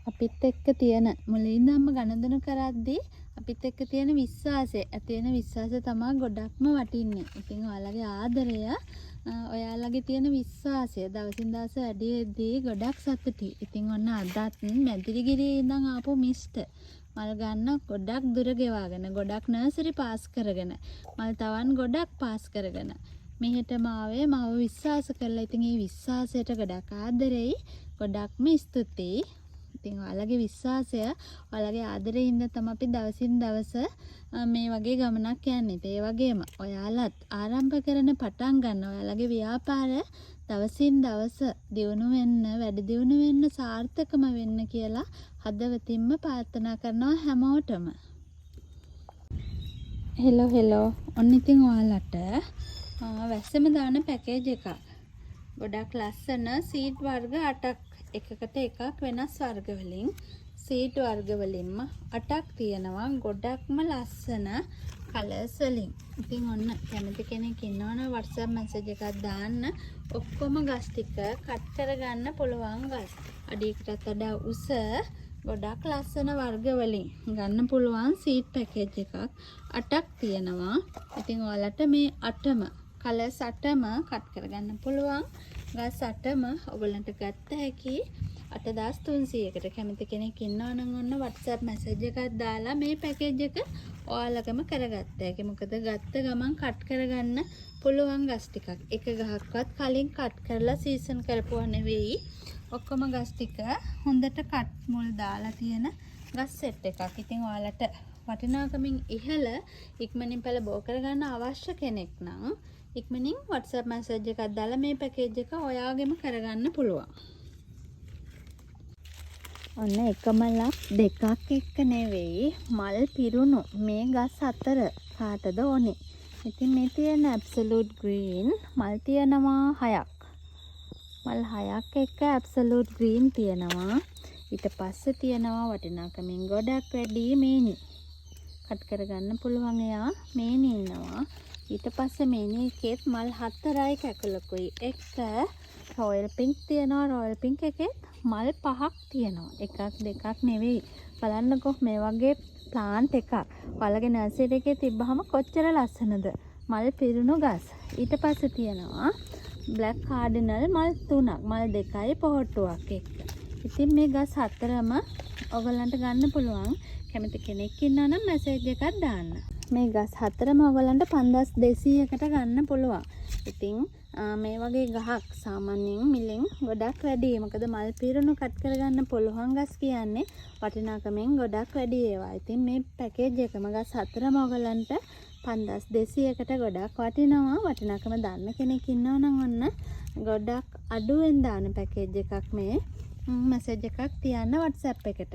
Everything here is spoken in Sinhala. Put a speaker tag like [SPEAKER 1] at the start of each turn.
[SPEAKER 1] අපිත් එක්ක තියෙන මුලින්දම ගණන්දනු කරද්දී අපිත් එක්ක තියෙන විශ්වාසය, ඇති වෙන විශ්වාසය තමයි ගොඩක්ම වටින්නේ. ඉතින් ඔයාලගේ ආදරය, ඔයාලගේ තියෙන විශ්වාසය දවසින් දවස වැඩි වෙද්දී ගොඩක් සතුටුයි. ඉතින් ඔන්න අදත් මැදිරිගිරියේ ඉඳන් ආපු මිස්ටර් මල් ගන්න ගොඩක් දුර ගෙවාගෙන, ගොඩක් නර්සරි පාස් කරගෙන, මල් තවන් ගොඩක් පාස් කරගෙන මෙහෙටම ආවේ මාව විශ්වාස කරලා. ඉතින් මේ විශ්වාසයට ගොඩක් ආදරෙයි, ගොඩක්ම ස්තුතියි. ඉතින් ඔයාලගේ විශ්වාසය, ඔයාලගේ ආදරේ හින්දා තමයි අපි දවසින් දවස මේ වගේ ගමනක් යන්නේ. ඒ වගේම ඔයාලත් ආරම්භ කරන පටන් ගන්න ඔයාලගේ ව්‍යාපාරය දවසින් දවස දියුණු වෙන්න, වැඩි දියුණු වෙන්න, සාර්ථකම වෙන්න කියලා හදවතින්ම ප්‍රාර්ථනා කරනවා හැමෝටම. හෙලෝ. ඔන්න ඉතින් ඔයාලට වැස්සෙම දාන පැකේජ් එකක්. ගොඩක් ලස්සන සීඩ් වර්ග 8ක්, එකකට එකක් වෙනස් වර්ග වලින්, සීඩ් වර්ග වලින්ම 8ක් තියෙනවා. ගොඩක්ම ලස්සන කලර්ස් වලින්. ඉතින් ඔන්න කැමති කෙනෙක් ඉන්නවනම් WhatsApp මැසේජ් එකක් දාන්න. ඔක්කොම ගස් ටික කට් කරගන්න පුළුවන් ගස්. අඩියකටත් වඩා උස, ගොඩක් ලස්සන වර්ග වලින් ගන්න පුළුවන් සීඩ් පැකේජ් එකක් 8ක් තියෙනවා. ඉතින් ඔයාලට මේ 8ම කලර්ස් 8ම කට් කරගන්න පුළුවන්. ගස් 8ම ඔයගලන්ට ගත්ත හැකි 8300කට. කැමති කෙනෙක් ඉන්නවනම් ඔන්න WhatsApp මැසේජ් එකක් දාලා මේ පැකේජ් එක ඔයාලගම කරගත්ත හැකි. මොකද ගත්ත ගමන් කට් කරගන්න පුළුවන් ගස් ටිකක්. එක ගහක්වත් කලින් කට් කරලා සීසන් කරපුවා නෙවෙයි. ඔක්කොම ගස් ටික හොඳට කට් මුල් දාලා තියෙන ගස් සෙට් එකක්. ඉතින් ඔයාලට වටිනාකමින් ඉහළ ඉක්මනින් පැල බෝ කරගන්න අවශ්‍ය කෙනෙක් නම් ඉක්මනින් WhatsApp මැසේජ් එකක් දාලා මේ පැකේජ් එක ඔයාගෙම කරගන්න පුළුවන්. ඔන්න එකම ලක් දෙකක් එක්ක නෙවෙයි, මල් පිරුණු මේ ගස් 4 කාටද ඕනේ. ඉතින් මේ තියෙන ඇබ්සලූට් ග්‍රීන් මල් තියෙනවා 6ක්. මල් 6ක් එක්ක ඇබ්සලූට් ග්‍රීන් තියෙනවා. ඊට පස්සේ තියෙනවා වටිනාකමින් ගොඩක් වැඩි මේනි. කට් කරගන්න පුළුවන් එයා මේනි ඉන්නවා. ඊට පස්සේ මේනි එකෙත් මල් 4යි කැකලකුයි එක රොයල් පින්ක් තියෙනවා. රොයල් පින්ක් එකෙත් මල් 5ක් තියෙනවා. එකක් දෙකක් නෙවෙයි. බලන්නකෝ මේ වගේ ප්ලාන්ට් එකක් ඔයාලගේ නර්සරි එකේ තිබ්බහම කොච්චර ලස්සනද. මල් පිරුණු ගස්. ඊට පස්සේ තියෙනවා බ්ලැක් කාඩිනල් මල් 3ක්, මල් 2යි පොහොට්ටුවක් එක්ක. ඉතින් මේ ගස් 4ම ඔයගලන්ට ගන්න පුළුවන්. කැමති කෙනෙක් ඉන්නා නම් මැසේජ් එකක් දාන්න. මේ ගස් 4ම ඔයගලන්ට 5200කට ගන්න පුළුවන්. ඉතින් මේ වගේ ගහක් සාමාන්‍යයෙන් මිලෙන් ගොඩක් වැඩි. මොකද මල් පිරුණු කට් කරගන්න පුළුවන් ගස් කියන්නේ වටිනාකමෙන් ගොඩක් වැඩි ඒවා. ඉතින් මේ පැකේජ් එකම ගස් 4ම ඔයගලන්ට 5200කට ගොඩක් වටිනවා. වටිනාකම දන්න කෙනෙක් ඉන්නවා නම් ඔන්න ගොඩක් අඩුවෙන් දාන පැකේජ් එකක් මේ. මැසේජ් එකක් තියන්න WhatsApp එකට.